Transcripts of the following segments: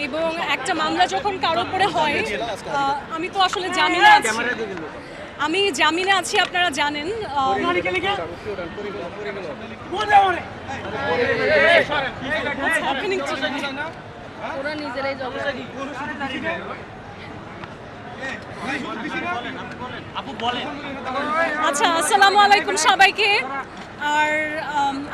এবং একটা মামলা যখন কারো উপরে হয়, আমি তো আসলে জামিনে আছি, আপনারা জানেন। ওরা নিজেরাই আচ্ছা, আসসালামু আলাইকুম সবাইকে। আর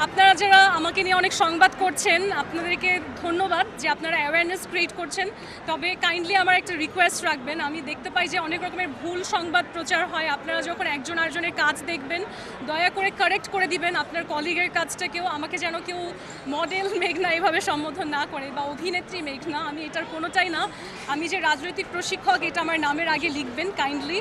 আপনারা যারা আমাকে নিয়ে অনেক সংবাদ করছেন, আপনাদেরকে ধন্যবাদ যে আপনারা অ্যাওয়ারনেস ক্রিয়েট করছেন। তবে কাইন্ডলি আমার একটা রিকোয়েস্ট রাখবেন, আমি দেখতে পাই যে অনেক রকমের ভুল সংবাদ প্রচার হয়। আপনারা যখন একজন আরেকজনের কাজ দেখবেন, দয়া করে কারেক্ট করে দিবেন আপনার কলিগের কাজটাকেও। আমাকে যেন কেউ মডেল মেঘনা এভাবে সম্বোধন না করে, বা অভিনেত্রী মেঘনা, আমি এটার কোনোটাই না। আমি যে রাজনৈতিক প্রশিক্ষক, এটা আমার নামের আগে লিখবেন কাইন্ডলি।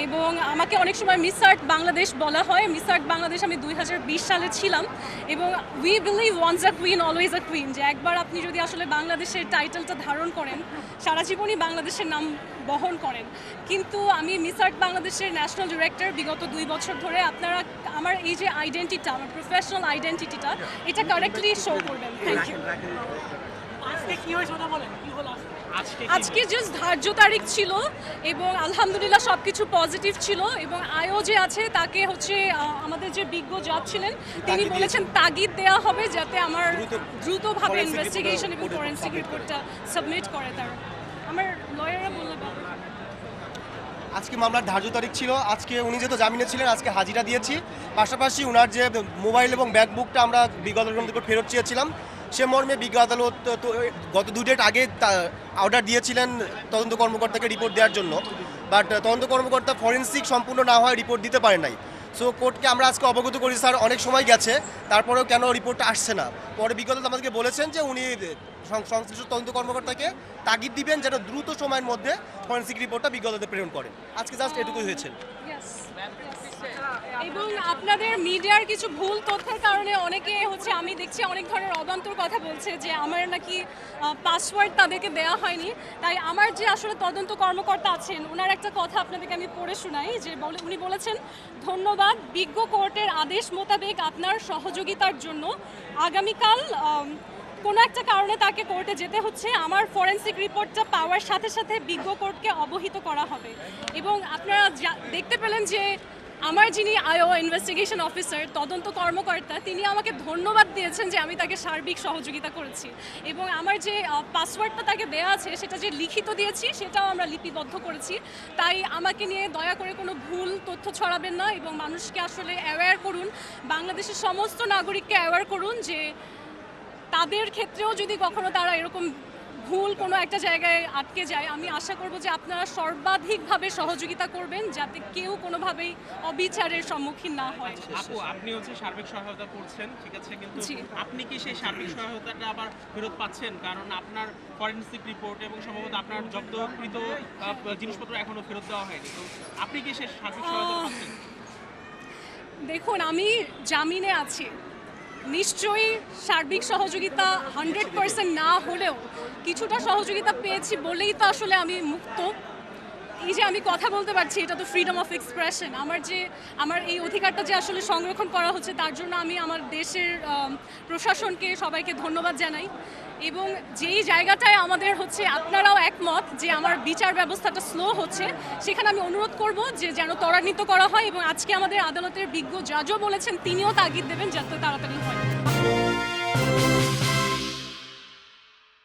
এবং আমাকে অনেক সময় মিস আর্ট বাংলাদেশ বলা হয়। মিস আর্ট বাংলাদেশ আমি 2020 সালে ছিলাম। এবং we believe once a queen always a queen, যে একবার আপনি যদি আসলে বাংলাদেশের টাইটেলটা ধারণ করেন, সারা জীবনই বাংলাদেশের নাম বহন করেন। কিন্তু আমি মিস আর্ট বাংলাদেশের ন্যাশনাল ডিরেক্টর বিগত 2 বছর ধরে। আপনারা আমার এই যে আইডেন্টিটিটা, আমার প্রফেশনাল আইডেন্টিটিটা, এটা কারেক্টলি শো করবেন। Thank you. আজকে জাস্ট ধার্য তারিখ ছিল এবং আলহামদুলিল্লাহ সব কিছু পজিটিভ ছিল। এবং আয়ও যে আছে তাকে হচ্ছে আমাদের যে বিজ্ঞ জজ ছিলেন, তিনি বলেছেন তাগিদ দেওয়া হবে যাতে আমার দ্রুতভাবে ইনভেস্টিগেশন এবং ফরেন্সিক রিপোর্টটা সাবমিট করে। তার আমার লয়াররা বললো আজকে মামলার ধার্য তারিখ ছিল। আজকে উনি যেহেতু জামিনে ছিলেন, আজকে হাজিরা দিয়েছি। পাশাপাশি ওনার যে মোবাইল এবং ব্যাকবুকটা আমরা বিজ্ঞ আদালত ফেরত চেয়েছিলাম, সে মর্মে বিজ্ঞ আদালত তো গত 2 ডেট আগে অর্ডার দিয়েছিলেন তদন্ত কর্মকর্তাকে রিপোর্ট দেওয়ার জন্য। বাট তদন্ত কর্মকর্তা ফরেন্সিক সম্পূর্ণ না হয় রিপোর্ট দিতে পারে নাই। সো কোর্টকে আমরা আজকে অবগত করি, স্যার অনেক সময় গেছে, তারপরেও কেন রিপোর্টটা আসছে না। পরে বিজ্ঞ আদালত আমাদেরকে বলেছেন যে উনি সংশ্লিষ্ট তদন্ত কর্মকর্তাকে তাগিদ দিবেন যেন দ্রুত সময়ের মধ্যে ফরেন্সিক রিপোর্টটা বিজ্ঞ আদালতে প্রেরণ করেন। আজকে জাস্ট এটুকুই হয়েছে। এবং আপনাদের মিডিয়ার কিছু ভুল তথ্যের কারণে অনেকে হচ্ছে, আমি দেখছি অনেক ধরনের অবান্তর কথা বলছে যে আমার নাকি পাসওয়ার্ড তাদেরকে দেওয়া হয়নি। তাই আমার যে আসলে তদন্ত কর্মকর্তা আছেন, ওনার একটা কথা আপনাদেরকে আমি পড়ে শোনাই। যে উনি বলেছেন, ধন্যবাদ বিজ্ঞ কোর্টের আদেশ মোতাবেক আপনার সহযোগিতার জন্য। আগামীকাল কোনো একটা কারণে তাকে কোর্টে যেতে হচ্ছে। আমার ফরেন্সিক রিপোর্টটা পাওয়ার সাথে সাথে বিজ্ঞ কোর্টকে অবহিত করা হবে। এবং আপনারা দেখতে পেলেন যে আমার যিনি আইও ইনভেস্টিগেশন অফিসার, তদন্ত কর্মকর্তা, তিনি আমাকে ধন্যবাদ দিয়েছেন যে আমি তাকে সার্বিক সহযোগিতা করেছি। এবং আমার যে পাসওয়ার্ডটা তাকে দেওয়া আছে, সেটা যে লিখিত দিয়েছি, সেটাও আমরা লিপিবদ্ধ করেছি। তাই আমাকে নিয়ে দয়া করে কোনো ভুল তথ্য ছড়াবেন না এবং মানুষকে আসলে অ্যাওয়্যার করুন, বাংলাদেশের সমস্ত নাগরিককে অ্যাওয়্যার করুন যে তাদের ক্ষেত্রেও যদি কখনো তারা এরকম ভুল কোনো একটা জায়গায় আটকে যায়, আমি আশা করব যে আপনারা সর্বাধিকভাবে সহযোগিতা করবেন যাতে কেউ কোনোভাবেই অবিচারের সম্মুখীন না হয়। আপু, আপনি হচ্ছে সার্বিক সহায়তা করছেন, ঠিক আছে, কিন্তু আপনি কি সেই সার্বিক সহায়তাটা আবার ফেরত পাচ্ছেন? কারণ আপনার ফরেনসিক রিপোর্ট এবং সম্ভবত আপনার জব্দকৃত জিনিসপত্র এখনো ফেরত দেওয়া হয়নি, তো আপনি কি সেই সার্বিক সহায়তা পাচ্ছেন? দেখুন, আমি জামিনে আছি, নিশ্চয়ই সার্বিক সহযোগিতা 100% না হলেও কিছুটা সহযোগিতা পেয়েছি বলেই তো আসলে আমি মুক্ত। এই যে আমি কথা বলতে পারছি, এটা তো ফ্রিডম অফ এক্সপ্রেশন। আমার এই অধিকারটা যে আসলে সংরক্ষণ করা হচ্ছে, তার জন্য আমি আমার দেশের প্রশাসনকে সবাইকে ধন্যবাদ জানাই। এবং যেই জায়গাটায় আমাদের হচ্ছে আপনারাও একমত যে আমার বিচার ব্যবস্থাটা স্লো হচ্ছে, সেখানে আমি অনুরোধ করব যে যেন ত্বরান্বিত করা হয়। এবং আজকে আমাদের আদালতের বিজ্ঞ জাজও বলেছেন, তিনিও তাগিদ দেবেন যাতে তাড়াতাড়ি হয়।